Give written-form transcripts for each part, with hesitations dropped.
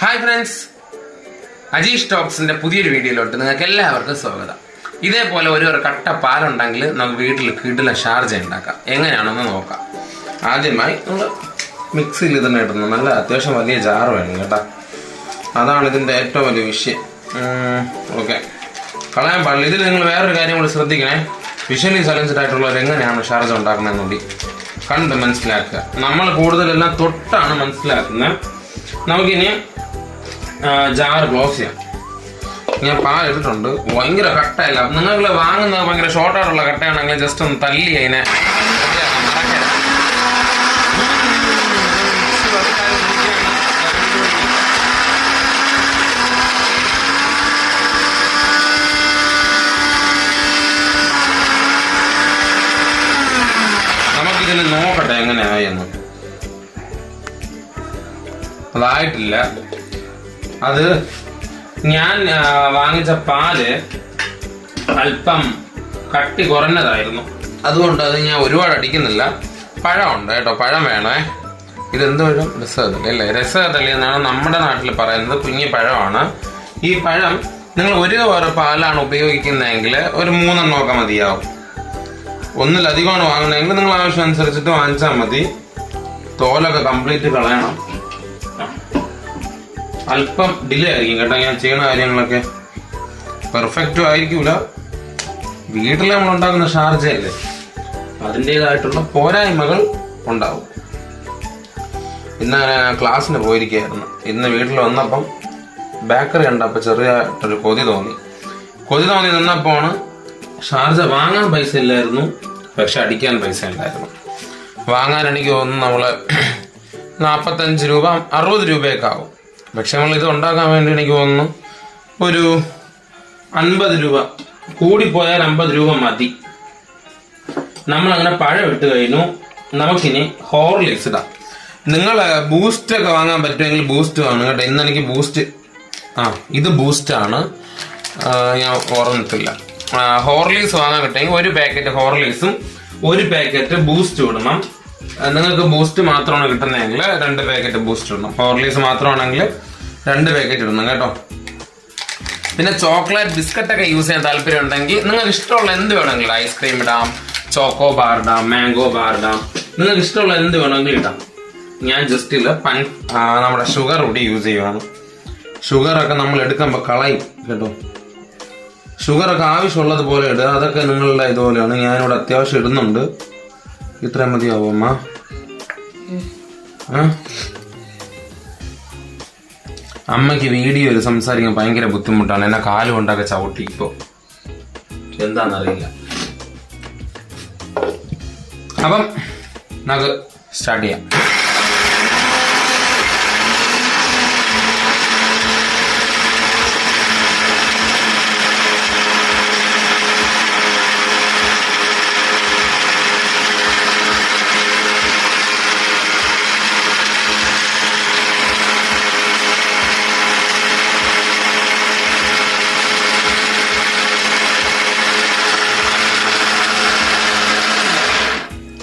Hi friends, Ajeesh ടോക്സിന്റെ പുതിയൊരു വീഡിയോയിലോട്ട് നിങ്ങൾക്ക് എല്ലാവർക്കും സ്വാഗതം. ഇതേപോലെ ഒരു കട്ട പാലുണ്ടെങ്കിൽ നമുക്ക് വീട്ടിൽ കിടിലൻ ഷാർജ ഉണ്ടാക്കാം. എങ്ങനെയാണെന്ന് നോക്കാം. ആദ്യമായി നമ്മൾ മിക്സിയിൽ തന്നെ ഇടുന്നു. നല്ല അത്യാവശ്യം വലിയ ജാറ് വേണം കേട്ടോ. അതാണ് ഇതിൻ്റെ ഏറ്റവും വലിയ വിഷയം. ഓക്കെ, കളയാൻ പാടില്ല. ഇതിൽ നിങ്ങൾ വേറൊരു കാര്യം കൂടി ശ്രദ്ധിക്കണേ. വിഷ്വലി ചലഞ്ചഡ് ആയിട്ടുള്ളവർ എങ്ങനെയാണ് ഷാർജ ഉണ്ടാക്കുന്നതെന്നുകൂടി കണ്ട് മനസ്സിലാക്കുക. നമ്മൾ കൂടുതലെല്ലാം തൊട്ടാണ് മനസ്സിലാക്കുന്നത്. നമുക്കിനി ജാർ ക്ലോസ് ചെയ്യാം. ഞാൻ പാലിട്ടിട്ടുണ്ട്. ഭയങ്കര കട്ടയല്ല. നിങ്ങൾ വാങ്ങുന്നത് ഭയങ്കര ഷോർട്ടായിട്ടുള്ള കട്ടയാണെങ്കിൽ ജസ്റ്റ് ഒന്ന് തല്ലി അതിനെ നമുക്കിതിന് നോക്കട്ടെ എങ്ങനെയായെന്ന്. അതായിട്ടില്ല. അത് ഞാൻ വാങ്ങിച്ച പാല് അല്പം കട്ടി കുറഞ്ഞതായിരുന്നു. അതുകൊണ്ട് അത് ഞാൻ ഒരുപാട് അടിക്കുന്നില്ല. പഴമുണ്ട് കേട്ടോ, പഴം വേണേ. ഇതെന്ത് പഴം? രസകദളി അല്ലേ? രസകദളി എന്നാണ് നമ്മുടെ നാട്ടിൽ പറയുന്നത്. കുഞ്ഞി പഴമാണ്. ഈ പഴം നിങ്ങൾ ഒരു പാലാണ് ഉപയോഗിക്കുന്നതെങ്കിൽ ഒരു 3 മതിയാവും. ഒന്നിലധികമാണ് വാങ്ങുന്നതെങ്കിൽ നിങ്ങൾ ആവശ്യം അനുസരിച്ചിട്ട് വാങ്ങിച്ചാൽ മതി. തോലൊക്കെ കംപ്ലീറ്റ് കളയണം. അല്പം ഡിലേ ആയിരിക്കും കേട്ടോ ഞാൻ ചെയ്യുന്ന കാര്യങ്ങളൊക്കെ. പെർഫെക്റ്റും ആയിരിക്കൂല. വീട്ടിൽ നമ്മൾ ഉണ്ടാക്കുന്ന ഷാർജയല്ലേ, അതിൻ്റെതായിട്ടുള്ള പോരായ്മകൾ ഉണ്ടാവും. ഇന്ന് ഞാൻ ക്ലാസ്സിന് പോയിരിക്കുകയായിരുന്നു. ഇന്ന് വീട്ടിൽ വന്നപ്പം ബേക്കറി കണ്ടപ്പോൾ ചെറിയായിട്ടൊരു കൊതി തോന്നി നിന്നപ്പോൾ ഷാർജ വാങ്ങാൻ പൈസ ഇല്ലായിരുന്നു, പക്ഷെ അടിക്കാൻ പൈസ ഉണ്ടായിരുന്നു. വാങ്ങാൻ എനിക്ക് തോന്നുന്നു നമ്മൾ 45 രൂപ 60 രൂപയൊക്കെ ആവും. പക്ഷെ നമ്മൾ ഇത് ഉണ്ടാക്കാൻ വേണ്ടി എനിക്ക് തോന്നുന്നു ഒരു 50 രൂപ, കൂടിപ്പോയാൽ 50 രൂപ മതി. നമ്മളങ്ങനെ പഴം ഇട്ട് കഴിഞ്ഞു. നമുക്കിനി ഹോർലിക്സ് ഇടാം. നിങ്ങൾ ബൂസ്റ്റ് ഒക്കെ വാങ്ങാൻ പറ്റുമെങ്കിൽ ബൂസ്റ്റ് വാങ്ങും കേട്ടോ. ഇന്ന് എനിക്ക് ബൂസ്റ്റ് ഇത് ബൂസ്റ്റാണ്, ഞാൻ ഓർമ്മിട്ടില്ല. ഹോർലിക്സ് വാങ്ങാൻ കിട്ടുമെങ്കിൽ 1 പാക്കറ്റ് ഹോർലിക്സും 1 പാക്കറ്റ് ബൂസ്റ്റ് ഇടണം. നിങ്ങൾക്ക് ബൂസ്റ്റ് മാത്രമാണ് കിട്ടുന്നതെങ്കിൽ 2 പാക്കറ്റ് ബൂസ്റ്റ് ഇടണം. ഹോർലിക്സ് മാത്രമാണെങ്കിൽ 2 പാക്കറ്റ് ഇടണം കേട്ടോ. പിന്നെ ചോക്ലേറ്റ് ബിസ്ക്കറ്റൊക്കെ യൂസ് ചെയ്യാൻ താല്പര്യം ഉണ്ടെങ്കിൽ നിങ്ങൾക്ക് ഇഷ്ടമുള്ള എന്ത് വേണമെങ്കിലും, ഐസ്ക്രീം ഇടാം, ചോക്കോ ബാർ ഇടാം, മാംഗോ ബാർ ഇടാം. നിങ്ങൾക്ക് ഇഷ്ടമുള്ള എന്ത് വേണമെങ്കിലും ഇടാം. ഞാൻ ജസ്റ്റ് ഇല്ല നമ്മുടെ ഷുഗർ കൂടി യൂസ് ചെയ്യുവാണ്. ഷുഗറൊക്കെ നമ്മൾ എടുക്കുമ്പോൾ കളയും കേട്ടോ. ഷുഗറൊക്കെ ആവശ്യമുള്ളത് പോലെ ഇടുക. അതൊക്കെ നിങ്ങളുടെ ഇതുപോലെയാണ്. ഞാനിവിടെ അത്യാവശ്യം ഇടുന്നുണ്ട്. ഇത്ര മതിയാവും അമ്മ? അമ്മയ്ക്ക് വീഡിയോയിൽ സംസാരിക്കാൻ ഭയങ്കര ബുദ്ധിമുട്ടാണ്. എന്നെ കാലുകൊണ്ടൊക്കെ ചവിട്ടി. ഇപ്പോ എന്താണെന്നറിയില്ല. അപ്പം നമുക്ക് സ്റ്റാർട്ട് ചെയ്യാം.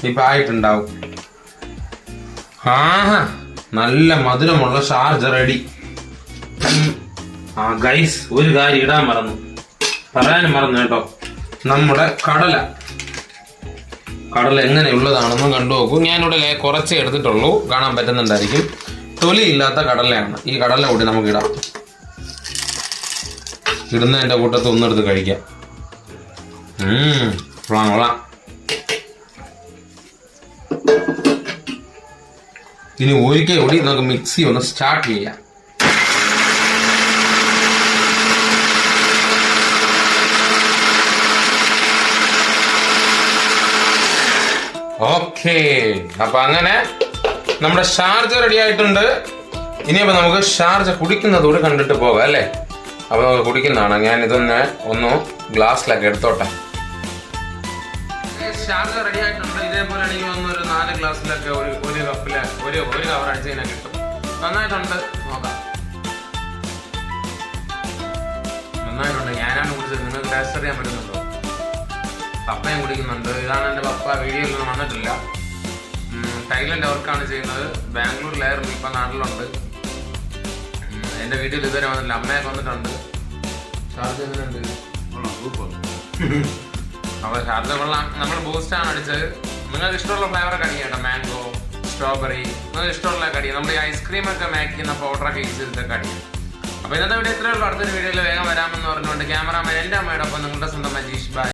ഇപ്പൊ ആയിട്ടുണ്ടാവും. നല്ല മധുരമുള്ള ഷാർജ റെഡി. ഗൈസ്, ഒരു കാര്യം ഇടാൻ പറയാനും മറന്നു കേട്ടോ. നമ്മുടെ കടല എങ്ങനെയുള്ളതാണെന്ന് കണ്ടു നോക്കൂ. ഞാനിവിടെ കുറച്ചേ എടുത്തിട്ടുള്ളൂ, കാണാൻ പറ്റുന്നുണ്ടായിരിക്കും. തൊലി ഇല്ലാത്ത കടലയാണ്. ഈ കടല കൂടി നമുക്ക് ഇടാം. ഇടുന്നതിന്റെ കൂട്ടത്ത് ഒന്നെടുത്ത് കഴിക്കാം. കൊള്ളാം. ഇനി ഒരിക്കൽ കൂടി നമുക്ക് മിക്സി ഒന്ന് സ്റ്റാർട്ട് ചെയ്യാം. ഓക്കെ, അപ്പൊ അങ്ങനെ നമ്മുടെ ഷാർജ റെഡി ആയിട്ടുണ്ട്. ഇനിയപ്പോ നമുക്ക് ഷാർജ കുടിക്കുന്നതോട് കണ്ടിട്ട് പോകാം അല്ലേ? അപ്പൊ നമുക്ക് കുടിക്കുന്നതാണ്. ഞാൻ ഒന്ന് ഗ്ലാസ്സിലൊക്കെ എടുത്തോട്ടെ. ഷാർജ റെഡി ആയിട്ടുണ്ട്. ഇതേപോലെ എനിക്ക് വന്ന് ഒരു 4 ഗ്ലാസ്സിലൊക്കെ ഒരു കപ്പില് ഒരു കവർ അടിച്ച് കഴിഞ്ഞാൽ കിട്ടും. നന്നായിട്ടുണ്ട്. നോക്കാം. നന്നായിട്ടുണ്ട്. ഞാനാണ് കുടിച്ചത്. നിങ്ങൾക്ക് ടേസ്റ്റ് അറിയാൻ പറ്റുന്നുണ്ടോ? പപ്പയും കുടിക്കുന്നുണ്ട്. ഇതാണ് എൻ്റെ പപ്പ. വീഡിയോയിലൊന്നും വന്നിട്ടില്ല. ടൈലൻ്റ് വർക്കാണ് ചെയ്യുന്നത്. ബാംഗ്ലൂരിലായിരുന്നു, ഇപ്പം നാട്ടിലുണ്ട്. എന്റെ വീട്ടിൽ ഇതുവരെ വന്നില്ല. അമ്മയൊക്കെ വന്നിട്ടുണ്ട്. ഷാർജ എങ്ങനെയുണ്ട്? അപ്പൊ ഷാർജ കൊള്ളാം. നമ്മൾ ബൂസ്റ്റാണ് അടിച്ചത്. നിങ്ങൾക്ക് ഇഷ്ടമുള്ള ഫ്ലേവറൊക്കെ അടിക്കട്ടോ. മാംഗോ, സ്ട്രോബെറി, നിങ്ങൾക്ക് ഇഷ്ടമുള്ള കടി. നമ്മൾ ഈ ഐസ്ക്രീം ഒക്കെ മേക്ക് ചെയ്യുന്ന പൗഡറൊക്കെ യൂസ് ചെയ്തിട്ടൊക്കെ അടിക്കും. അപ്പൊ ഇന്നത്തെ വീഡിയോ ഇത്രയേ ഉള്ളൂ. അടുത്തൊരു വീഡിയോയിൽ വേഗം വരാമെന്ന് പറഞ്ഞുകൊണ്ട് ക്യാമറാമാൻ എന്റെ അമ്മയോടൊപ്പം നിങ്ങളുടെ സ്വന്തം മജീഷ്. ബൈ.